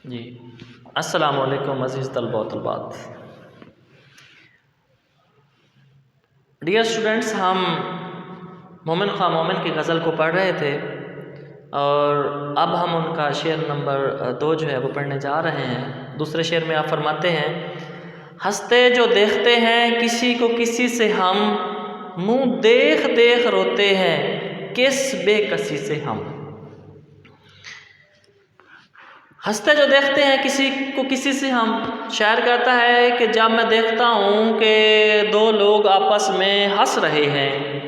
جی السلام علیکم عزیز طلباء و طالبات. ڈیئر اسٹوڈنٹس، ہم مومن خواہ مومن کی غزل کو پڑھ رہے تھے اور اب ہم ان کا شعر نمبر 2 جو ہے وہ پڑھنے جا رہے ہیں. دوسرے شعر میں آپ فرماتے ہیں: ہنستے جو دیکھتے ہیں کسی کو کسی سے ہم، منہ دیکھ دیکھ روتے ہیں کس بے کسی سے ہم. ہنستے جو دیکھتے ہیں کسی کو کسی سے ہم. شاعر کہتا ہے کہ جب میں دیکھتا ہوں کہ دو لوگ آپس میں ہنس رہے ہیں،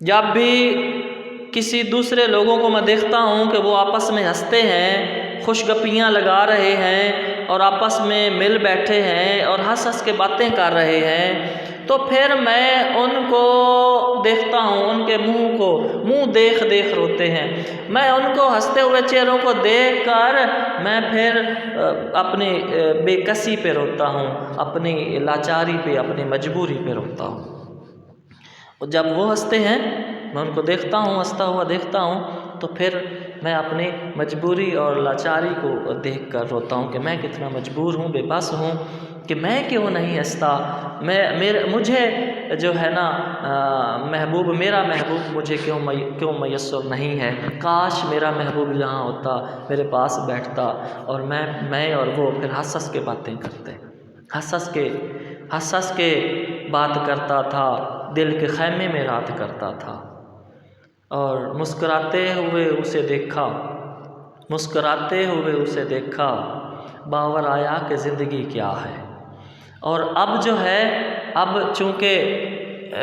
جب بھی کسی دوسرے لوگوں کو میں دیکھتا ہوں کہ وہ آپس میں ہنستے ہیں، خوش گپیاں لگا رہے ہیں اور آپس میں مل بیٹھے ہیں اور ہنس ہنس کے باتیں کر رہے ہیں، تو پھر میں ان کو دیکھتا ہوں، ان کے منہ دیکھ دیکھ روتے ہیں. میں ان کو ہنستے ہوئے چہروں کو دیکھ کر میں پھر اپنی بے کسی پہ روتا ہوں، اپنی لاچاری پہ، اپنی مجبوری پہ روتا ہوں. اور جب وہ ہنستے ہیں، میں ان کو دیکھتا ہوں، ہنستا ہوا دیکھتا ہوں، تو پھر میں اپنی مجبوری اور لاچاری کو دیکھ کر روتا ہوں کہ میں کتنا مجبور ہوں، بے بس ہوں کہ میں کیوں نہیں ہنستا. مجھے جو ہے نا میرا محبوب مجھے کیوں میسر نہیں ہے. کاش میرا محبوب یہاں ہوتا، میرے پاس بیٹھتا اور میں اور وہ پھر ہنس ہنس کے باتیں کرتے، ہنس ہنس کے بات کرتا تھا، دل کے خیمے میں رات کرتا تھا. اور مسکراتے ہوئے اسے دیکھا، باور آیا کہ زندگی کیا ہے. اور اب جو ہے، اب چونکہ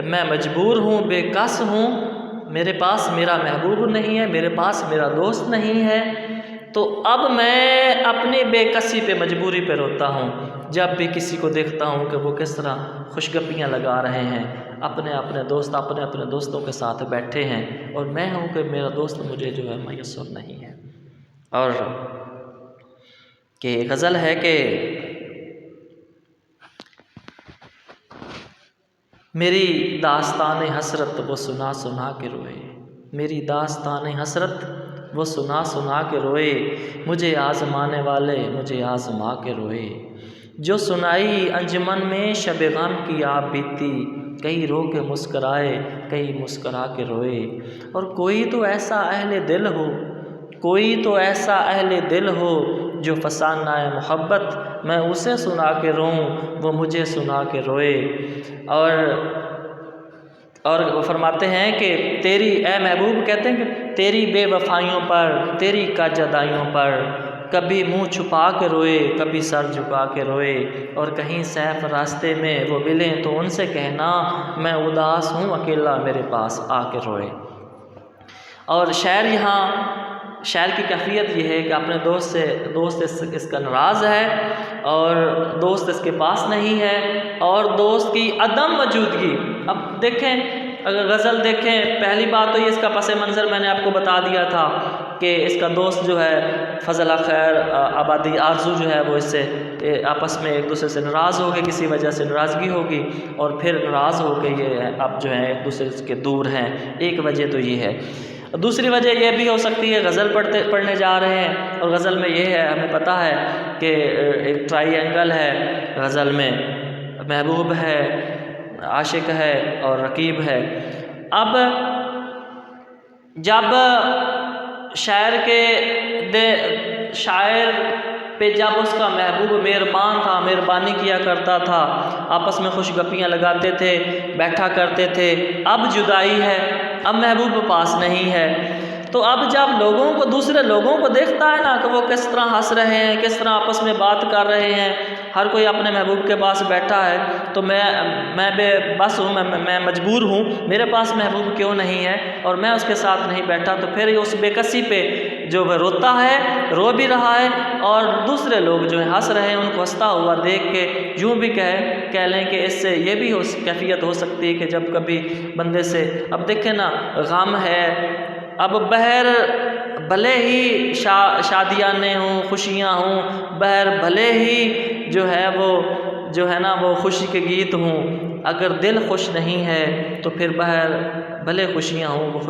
میں مجبور ہوں، بے کس ہوں، میرے پاس میرا محبوب نہیں ہے، میرے پاس میرا دوست نہیں ہے، تو اب میں اپنی بے کسی پہ، مجبوری پہ روتا ہوں. جب بھی کسی کو دیکھتا ہوں کہ وہ کس طرح خوش گپیاں لگا رہے ہیں، اپنے دوستوں کے ساتھ بیٹھے ہیں، اور میں ہوں کہ میرا دوست مجھے جو ہے میسر نہیں ہے. اور کہ غزل ہے کہ میری داستان حسرت وہ سنا سنا کے روئے، میری داستان حسرت وہ سنا سنا کے روئے، مجھے آزمانے والے مجھے آزما کے روئے. جو سنائی انجمن میں شب غم کی آپ بیتی، کئی رو کے مسکرائے کئی مسکرا کے روئے. اور کوئی تو ایسا اہل دل ہو جو فسانہ محبت، میں اسے سنا کے روں وہ مجھے سنا کے روئے. اور وہ فرماتے ہیں کہ تیری، اے محبوب کہتے ہیں کہ تیری بے وفائیوں پر، تیری کاجدائیوں پر کبھی منہ چھپا کے روئے، کبھی سر جھکا کے روئے. اور کہیں سیف راستے میں وہ ملیں تو ان سے کہنا میں اداس ہوں اکیلا میرے پاس آ کے روئے. اور شاعر کی کیفیت یہ ہے کہ اپنے دوست اس کا ناراض ہے اور دوست اس کے پاس نہیں ہے، اور دوست کی عدم موجودگی. اب دیکھیں، اگر غزل دیکھیں، پہلی بات تو یہ اس کا پس منظر میں نے آپ کو بتا دیا تھا کہ اس کا دوست جو ہے فضل خیر آبادی آرزو جو ہے وہ اس سے آپس میں ایک دوسرے سے ناراض ہو گئے، کسی وجہ سے ناراضگی ہوگی، اور پھر ناراض ہو کے یہ اب جو ہے ایک دوسرے کے دور ہیں. ایک وجہ تو یہ ہے. دوسری وجہ یہ بھی ہو سکتی ہے، غزل پڑھنے جا رہے ہیں اور غزل میں یہ ہے، ہمیں پتہ ہے کہ ایک ٹرائی اینگل ہے غزل میں، محبوب ہے، عاشق ہے اور رقیب ہے. اب جب شاعر پہ جب اس کا محبوب مہربان تھا، مہربانی کیا کرتا تھا، آپس میں خوش گپیاں لگاتے تھے، بیٹھا کرتے تھے، اب جدائی ہے، اب محبوب پاس نہیں ہے، تو اب جب دوسرے لوگوں کو دیکھتا ہے نا کہ وہ کس طرح ہنس رہے ہیں، کس طرح آپس میں بات کر رہے ہیں، ہر کوئی اپنے محبوب کے پاس بیٹھا ہے، تو میں بے بس ہوں، میں مجبور ہوں، میرے پاس محبوب کیوں نہیں ہے اور میں اس کے ساتھ نہیں بیٹھا. تو پھر اس بے کسی پہ جو وہ روتا ہے، رو بھی رہا ہے، اور دوسرے لوگ جو ہیں ہنس رہے ہیں، ان کو ہنستا ہوا دیکھ کے یوں بھی کہہ لیں کہ اس سے یہ بھی کیفیت ہو سکتی ہے کہ جب کبھی بندے سے، اب دیکھیں نا، غم ہے، اب بہر بھلے ہی شادیاں ہوں، خوشیاں ہوں، بہر بھلے ہی جو ہے نا وہ خوشی کے گیت ہوں، اگر دل خوش نہیں ہے تو پھر بھلے خوشیاں ہوں وہ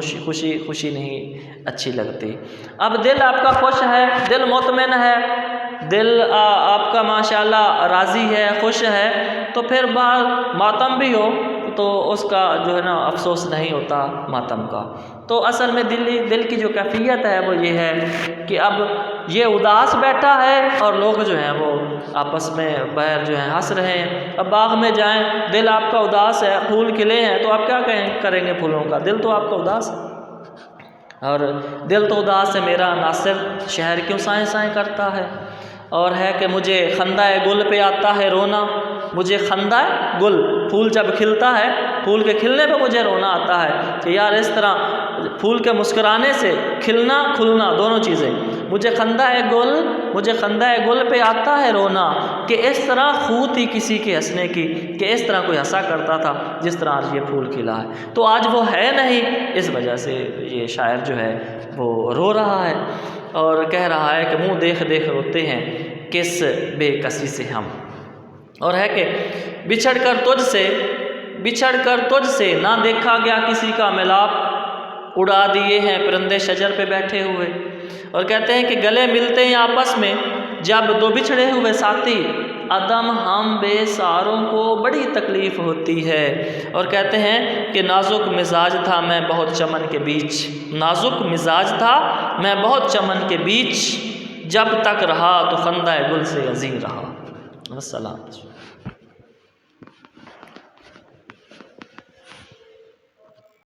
خوشی نہیں اچھی لگتی۔ اب دل آپ کا خوش ہے، دل مطمئن ہے، دل آپ کا ماشاءاللہ راضی ہے، خوش ہے، تو پھر باہر ماتم بھی ہو تو اس کا جو ہے نا افسوس نہیں ہوتا ماتم کا۔ تو اصل میں دل کی جو کیفیت ہے وہ یہ ہے کہ اب یہ اداس بیٹھا ہے اور لوگ جو ہیں وہ آپس میں باہر جو ہیں ہنس رہے ہیں۔ اب باغ میں جائیں، دل آپ کا اداس ہے، پھول کھلے ہیں، تو آپ کیا کریں گے پھولوں کا؟ دل تو آپ کا اداس ہے، اور دل تو اداس ہے میرا ناصر شہر کیوں سائیں سائیں کرتا ہے، اور ہے کہ مجھے خندہ گل پہ آتا ہے رونا، مجھے خندہ گل، پھول جب کھلتا ہے، پھول کے کھلنے پہ مجھے رونا آتا ہے کہ یار اس طرح پھول کے مسکرانے سے کھلنا کھلنا دونوں چیزیں، مجھے خندہ گل پہ آتا ہے رونا کہ اس طرح خو تھی کسی کے ہنسنے کی، کہ اس طرح کوئی ہنسا کرتا تھا جس طرح آج یہ پھول کھلا ہے، تو آج وہ ہے نہیں، اس وجہ سے یہ شاعر جو ہے وہ رو رہا ہے اور کہہ رہا ہے کہ منہ دیکھ دیکھ روتے ہیں کس بے کسی سے ہم، اور ہے کہ بچھڑ کر تجھ سے نہ دیکھا گیا کسی کا ملاپ، اڑا دیے ہیں پرندے شجر پہ بیٹھے ہوئے، اور کہتے ہیں کہ گلے ملتے ہیں آپس میں جب دو بچھڑے ہوئے ساتھی، عدم ہم بے ساروں کو بڑی تکلیف ہوتی ہے، اور کہتے ہیں کہ نازک مزاج تھا میں بہت چمن کے بیچ، جب تک رہا تو خندہ گل سے عظیم رہا۔ السلام۔